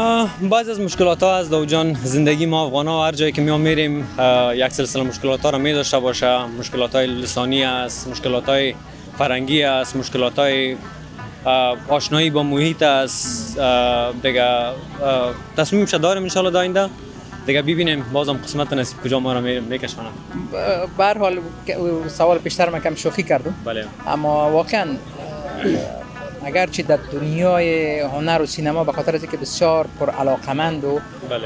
بعضی از مشکلات ها از داوود جان، زندگی ما افغانا هر جایی که میریم یک سلسله مشکلات ها را می داشته باشه. مشکلات های لسانی است، مشکلات های فرنگی است، مشکلات های آشنایی با محیط است. دیگه تصمیم شد داریم ان شاء الله آینده دیگه ببینیم بازم قسمت نصیب کجا ما را میکشونه. به هر حال سوال پیشتر من کم شوخی کردم. بله. اما واقعا اگرچه در دنیای هنر و سینما به خاطر اینکه بسیار پر علاقمند و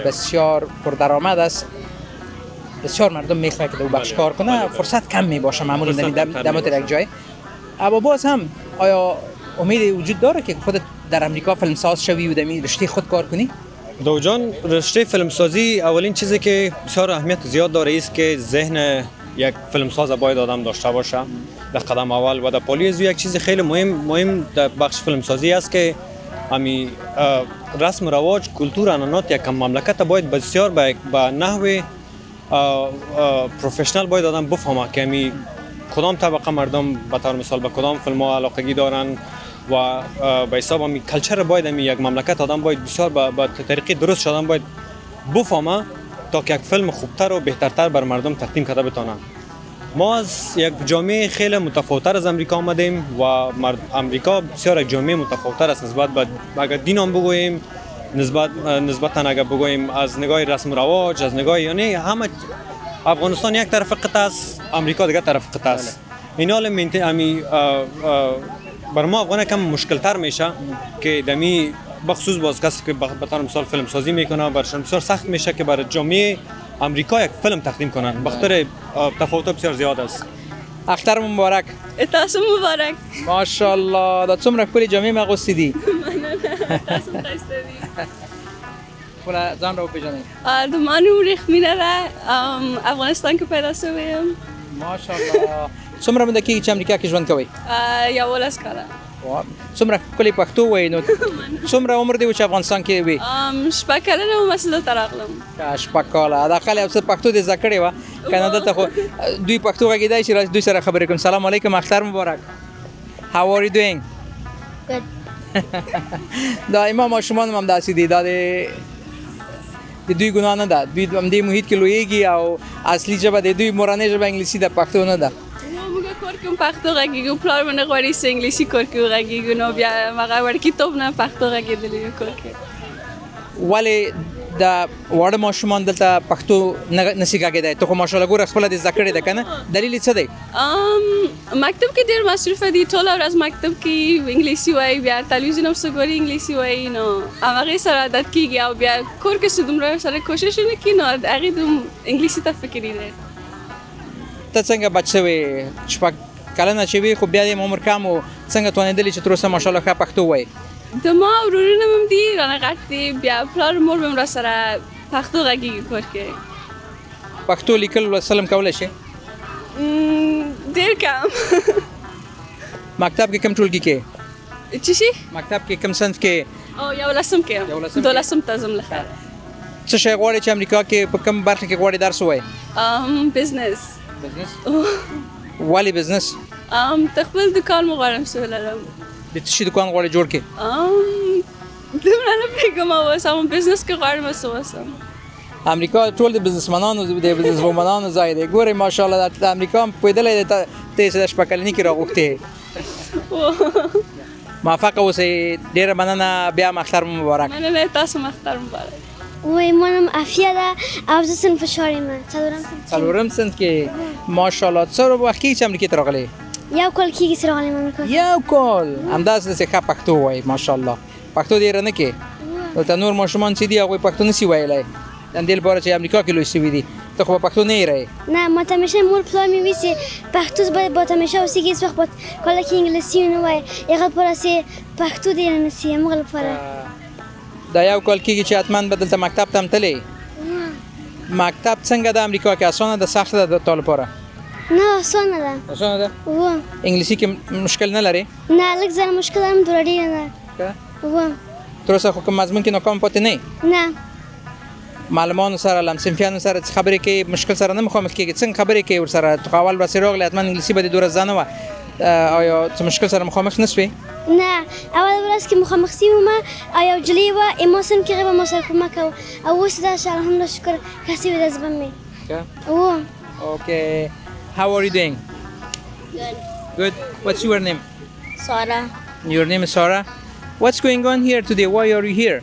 بسیار پر درآمد است، بسیار مردم میخواد که او بخش کار کنه، فرصت کم میباشه معمولا در یک جای. اما باز هم آیا امید وجود داره که خودت در امریکا فیلمساز شوی و در رشته خود کار کنی؟ داوود جان، رشته فیلمسازی اولین چیزی که بسیار اهمیت زیاد داره است که ذهن یک فیلمساز باید آدم داشته باشه در قدم اول. و در پالیز یک چیز خیلی مهم در بخش فیلمسازی است که امی رسم و رواج، کلتور عنعنات یک مملکت باید بسیار به نحو پروفشنال باید آدم بفهمه که امی کدام طبقه مردم به طور مثال به کدام فیلم ها علاقگی دارن و به حساب امی کلچر باید امی یک مملکت آدم باید بسیار به طریقه درست شدن باید بفهمه تا که یک فیلم خوبتر و بهترتر بر مردم تقدیم کرده بتونه. ما از یک جامعه خیلی متفاوت‌تر از امریکا آمدیم و امریکا بسیار یک جامعه متفاوت‌تر است نسبت به اگر دین هم بگوییم، نسبتاً اگر بگوییم از نگاه رسم و رواج، از نگاه یعنی همه افغانستان یک طرف قطعه است، امریکا دیگر طرف قطعه است. این حال بر ما افغان کم مشکل‌تر میشه که دمی بخصوص باز کسی که به طور مثال فیلم سازی میکنه برشان بسیار سخت میشه که برای جامعه امریکا یک فیلم تقدیم کنن. بخاطر تفاوت بسیار زیاد است. اختر مبارک. تاسو مبارک. ماشاءالله دا څومره ښکلې جامې مې اغوستې دي. تاسو ښایسته دي. خپله ځان را وپېژنئ. زما نوم ریښمینه ده. افغانستان کې پیدا شوی یم. ماشاءالله. څومره موده کېږي چې امریکا کې ژوند کوئ؟ 11 کاله. څومره ښکلې پښتو وایي نو څومره عمر دی چې افغانستان کې وي؟ 6 کلنه وم چې دلته راغلم. 6 کاله. دا خلک یو څه پښتو دې زده کړې وه که نه دلته خو دوی پښتو غږېدی چې دوی سره خبرې کوم. سلام علیکم، اختر مبارک. How are you doing? Good. دا ایما ماشومان هم داسې دي، دا د دوی ګناه نه ده، دوی همدې محیط کې لویېږي او اصلي ژبه د دوی مورنۍ ژبه انګلیسي ده، پښتو نه ده. کور کوم پښتو غږیږو، پلار مې نه غواړي چې انګلیسي کور کې وغږیږو، نو بیا هغه وړکیتوب نه پښتو غږېدلی یو کور کې. ولې د واړه ماشومان دلته پښتو نشي غږېدی؟ ته خو ماشاءالله ګوره خپله دې زده کړې ده که نه؟ دلیل یې څه دی؟ مکتب کې ډېر مصروفه دي، ټوله ورځ مکتب کې انګلیسي وایي، بیا تلویزیون هم څه ګوري انګلیسي وایي، نو همغې سره عادت کېږي او بیا کور کې چې دومره سره کوشش ونه کړي نو هغې انګلیسي ته فکر یې دی. ته څنګه بچ شوې؟ شپږ کلنه چې وې خو بیا دې عمر کم و، څنګه توانېدلې چې تر اوسه ماشاءالله ښه پښتو وایي؟ د ما ورورونه هم دي رانه غټ دي، بیا پلار مور هم راسره پښتو غږېږي کور کې. پښتو لیکل لوستل هم کولی شې؟ ډېر کم. مکتب کې کوم ټولګي کې؟ څه شي؟ مکتب کې کوم صنف کې؟ 11 کې یم، 12 ته ځم له خیره. څه شی غواړي چې امریکا کې په کوم برخه کې غواړي درس ووایي؟ بزنس. ولې بزنس؟ خپل دکان مو غواړم څه ولرم. د څه شي دکان غواړي جوړ کړي؟ دومره نه پوهېږم اوس هم بزنس کې غواړم څه وسم. امریکا ټول د بزنسمنانو د بزنسومنانو ځای دی. ګورئ ماشاءالله د امریکا هم پوهېدلی دی ته یې چې د شپږ کلني کې راغوښتې. موفقه اوسئ. ډېره مننه. بیا هم اختر مو مبارک. مننه تاسو هم اختر مبارک. وای منم عافیه ده او زه صنف چهارمه څلورم صنف کې. ماشاءالله څه وخت کېږي چې امریکې ته راغلې؟ یو کال کېږي چې راغلم امریکا. یو کال. همداسې داسې ښه پښتو وایي ماشاءالله. پښتو ډېره نه کې. دلته نور ماشومان چې دي هغوی پښتو نشي ویلی د همدې لپاره چې امریکا کې لوی شوي دي. ته خو په پښتو نه یې رایې؟ نه ما ته همیشه مور پلار مې وایي چې پښتو باید با همیشه اوسېږي هېڅ وخت باید کله کې انګلیسي ونه وایې هغه لپاره چې پښتو ډېره نسي همغه لپاره. دا یو کال کېږي چې حتما به دلته مکتب ته هم تلې. مکتب څنګه ده امریکا کې؟ اسانه ده سخته ده تا لپاره؟ نه اسانه ده. اسانه ده؟ انګلیسي کې مشکل نه لرې؟ نه لږ ځله مشکل لرم دوره ډېره نه. تر اوسه خو کوم مضمون کې ناکام پاتې نه یې؟ نه. معلمانو سره له همصنفیانو سره څه خبرې کوې؟ مشکل سره نه مخامخ کېږي؟ څنګه خبرې کوې ورسره؟ ته خو اول ورځې راغلې حتما انګلیسي به دې دوره زده نه وه. آیا څه مشکل سره مخامخ نه سوې؟ نه اول ورځ کې مخامخ سوي وم او یو نجلۍ وه ایما صنف کې هغې به ما سره کومک کوه او اوس داسې الحمدلله شکر ښه سوې ده زبه مې. Okay. How are you doing? Good. Good. What's your name? Sarah. Your name is Sarah? What's going on here today? Why are you here?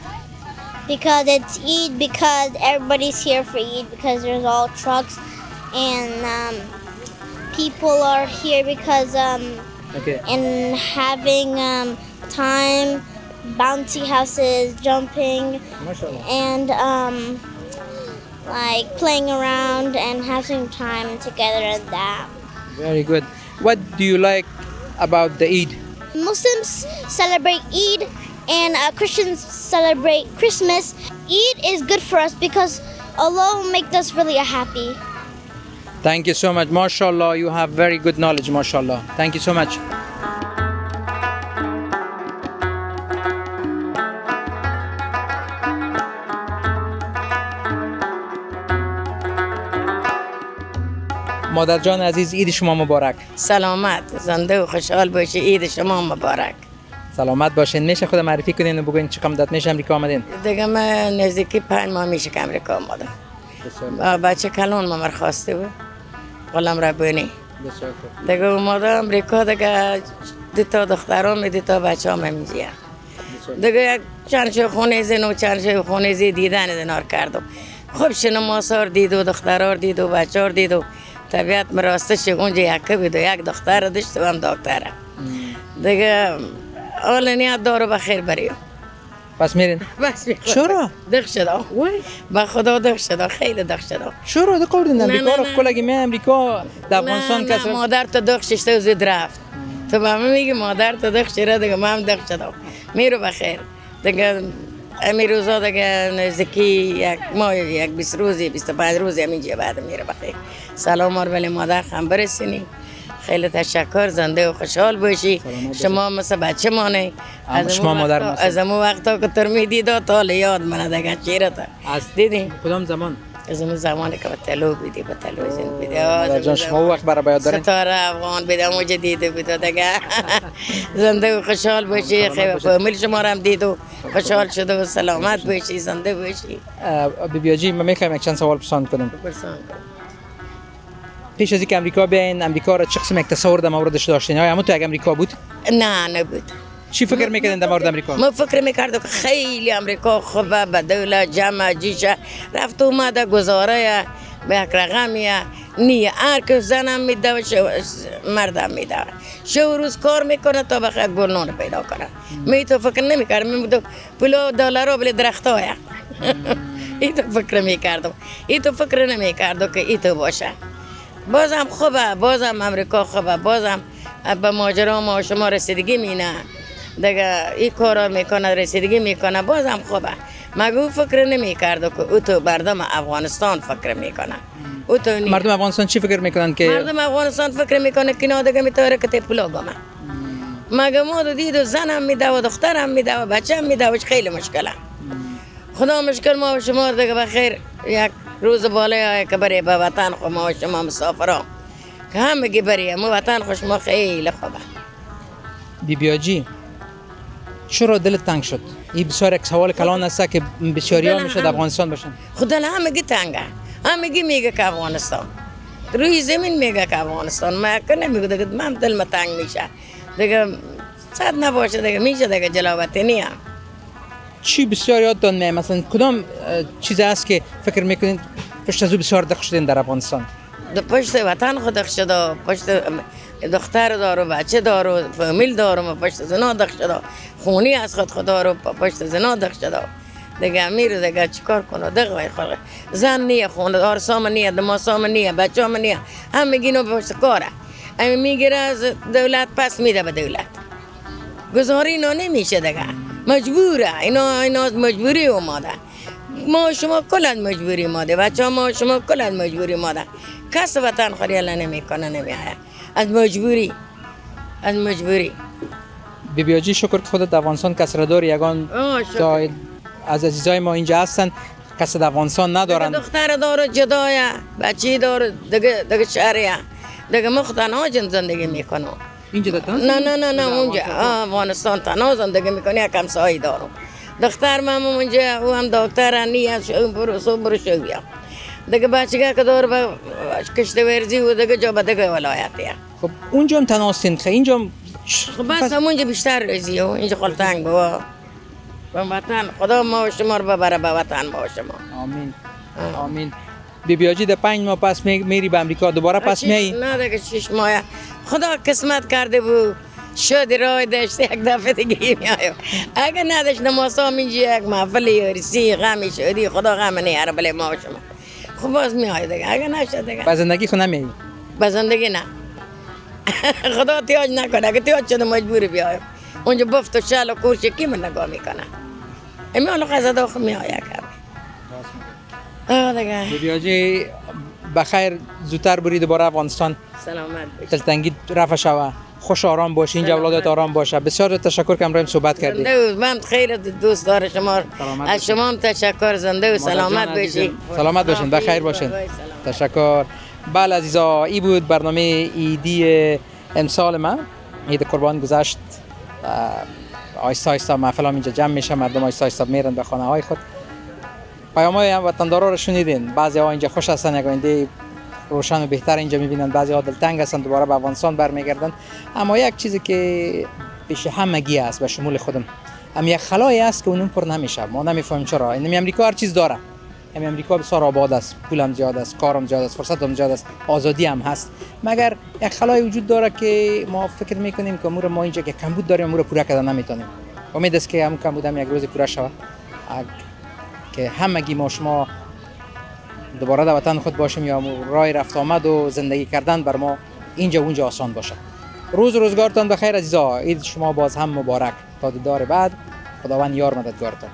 Because it's Eid, because everybody's here for Eid, because there's all trucks and people are here because and having time, bouncy houses, jumping, and like playing around and having time together and that. Very good. What do you like about the Eid? Muslims celebrate Eid and Christians celebrate Christmas. Eid is good for us because Allah will make us really happy. Thank you so much. MashaAllah, you have very good knowledge, MashaAllah. Thank you so much. مادر جان عزیز عید شما مبارک. سلامت زنده و خوشحال باشی. عید شما مبارک. سلامت باشین. میشه خود معرفی کنین و بگوین چه مدت میشه امریکا آمدین؟ دیگه من نزدیکی 5 ماه میشه که امریکا آمدم. بچه کلون مامر خواسته بود غلام ربانی. دیگه اومدم امریکا دیگه دیتا دخترام دیتا بچه هم اینجا. دیگه چند شو خونه زن و چند شو خونه زی دیدن دنار کردم. خوب شنماسار دید و دخترار دید و بچه‌ار دید و طبیعت مراستش اونجا یکه بود و یک دختر داشت و هم دکتره. دیگه اول نیت دارو بخیر بریم. پس میرین؟ بس میرین. چرا؟ دق شده. با خدا دق شده. خیلی دق شده. چرا دق کردین امریکا رو کلگی می امریکا در افغانستان کس مادر تو دق شده و زود رفت. تو با من میگی مادر تو دق شده دیگه من هم دق شده. میرو بخیر. دیگه امی روزا دیگه نزدیکی یک ماه یک 20 روزی 25 روزی همینجا بعد میره بخیر. سلام ولی مادر خم برسونی. خیلی تشکر. زنده و خوشحال باشی. شما مثل بچه مانه. شما مادر مثل از اون وقتا که ترمی دیدا تا یاد منه دیگه چیره تا دیدی کدام زمان؟ از اون زمانی که به تلو بیدی به تلویزیون بیدی. جان شما وقت برای بیاد دارین؟ ستاره افغان بیدم موجه دیده بیدو دیگه. زنده و خوشحال باشی. خیلی فامیل شما رو هم دید و خوشحال شده و سلامت باشی. زنده باشی. بیبیا جی من میخوایم یک چند سوال پرسان کنم. پیش از اینکه امریکا بیاین امریکا را چه قسم یک تصور در موردش داشتین؟ آیا همون تو یک امریکا بود؟ نه نبود. چی فکر میکردین در مورد امریکا؟ ما فکر میکردم که خیلی امریکا خوبه به دولت جمع جیشه رفت اومده گزاره به یک رقمیه نیه هر که زنم میده و مردم میده شو روز کار میکنه تا بخیر گلنون پیدا کنه. می تو فکر نمیکردم میبودم پولو دلارو بلی درخت های ای تو فکر میکردم. ای تو فکر نمیکردم که ای تو باشه. بازم خوبه. بازم امریکا خوبه. بازم به ماجرا ما شما رسیدگی مینه دیگه این کارا میکنه رسیدگی میکنه. بازم خوبه. مگه فکر نمیکرد که او تو مردم افغانستان فکر میکنه. مردم افغانستان چی فکر میکنن که مردم افغانستان فکر میکنه که نه دیگه میتاره که پولا گمه. مگه ما دید و زنم میده و دخترم میده و بچه‌م میده و خیلی مشکله. خدا مشکل ما و شما دیگه بخیر یک روز بالای آیه که بری به وطن خود ما و شما مسافران که همگی بریم ما وطن خوش ما خیلی خوبه. بیبیاجی چرا دلت تنگ شد؟ این بسیار یک سوال کلان است که بسیاری ها میشه در افغانستان باشن. خود دل همگی تنگه، همگی میگه که افغانستان روی زمین میگه که افغانستان ما که نمیگه دیگه من دل ما تنگ میشه دیگه صد نباشه دیگه میشه دیگه جلاوطنی نیم. چی بسیار یادتان میاد؟ مثلا کدام چیز است که فکر میکنید پشت از او بسیار دق شدین در افغانستان؟ پشت وطن خود دق شده، پشت دختر دارو، بچه دارو، فامیل دارو، پشت زنا دق شده، خونی از خود دارو، پشت زنا دق شده دیگه میره دیگه چیکار کنه دیگه خود زن نیه، خونه دار سام نیه، دما سام نیه، بچه هم نیه، همگی نو پشت کاره امی میگیره از دولت پس میده به دولت گزاری اینا نمیشه دیگه مجبوره اینا از مجبوری اومده ما شما کل از مجبوری اومده بچه ما شما کل از مجبوری اومده کس وطن خوری الله نمیکنه نمیآید از مجبوری بیبیاجی شکر که خودت افغانستان کسر داری یگان از عزیزای ما اینجا هستن کس در افغانستان ندارن دختر داره جدایه بچه داره دیگه شهریه دیگه ما تنها زندگی میکنم اینجا نه اونجا افغانستان تنها زندگی میکنی یک همسایه دارم دختر من اونجا او هم دکتر نیه برو شویا دیگه بچگاه که داره به کشته ورزی و دیگه جا به دیگه ولایتیه. خب اونجا هم تنها هستین که اینجا بس اونجا بیشتر رزیه و اینجا خلطنگ بوا به وطن خدا ما و شما رو ببره به وطن ما و شما. آمین. بیبیاجی ده 5 ماه پس میری به امریکا دوباره پس میایی؟ نه دیگه 6 ماه خدا قسمت کرده بود شد راه داشته یک دفعه دیگه میایم اگه نداشت نماسام اینجا یک محفل یارسی غمی شدی خدا غم نیاره بله ما و شما خب باز میای دیگه اگه نشد دیگه به زندگی خود نمیایی؟ به زندگی نه خدا تیاج نکنه اگه تیاج شده مجبوری بیایم اونجا بفت و شل و کورش کی من نگاه میکنه امیال قضا داخل میای دیگه بیبیاجی بخیر زودتر بری دوباره افغانستان سلامت باشی دلتنگی رفع شوه خوش آرام باشی اینجا اولادت آرام باشه بسیار تشکر که امروز صحبت کردید من خیلی دوست دارم شما از شما هم تشکر زنده و سلامت باشی سلامت باشین بخیر باشین تشکر بله عزیزا این بود برنامه ایدی امسال من عید قربان گذشت آیسته آیسته محفل اینجا جمع میشه مردم آیسته آیسته میرن به خانه های خود پیام‌های وطندارا رو شنیدین بعضی ها اینجا خوش هستن یک آینده روشن و بهتر اینجا میبینن بعضی ها دلتنگ هستن دوباره به افغانستان برمیگردن اما یک چیزی که پیش همگی است به شمول خودم هم یک خلایی است که اونم پر نمیشه ما نمیفهمیم چرا این امریکا هر چیز داره این امریکا بسیار آباد است پولم زیاد است کارم زیاد است فرصتم زیاد است آزادی هم هست مگر یک خلایی وجود داره که ما فکر میکنیم که امور ما اینجا که کمبود داریم امور پورا کردن نمیتونیم امید است که هم کمبود هم یک روز پورا شود که همگی ما شما دوباره در وطن خود باشیم یا راه رفت آمد و زندگی کردن بر ما اینجا و اونجا آسان باشه روزگارتان بخیر عزیزا عید شما باز هم مبارک تا دیدار بعد خداوند یار مددگارتان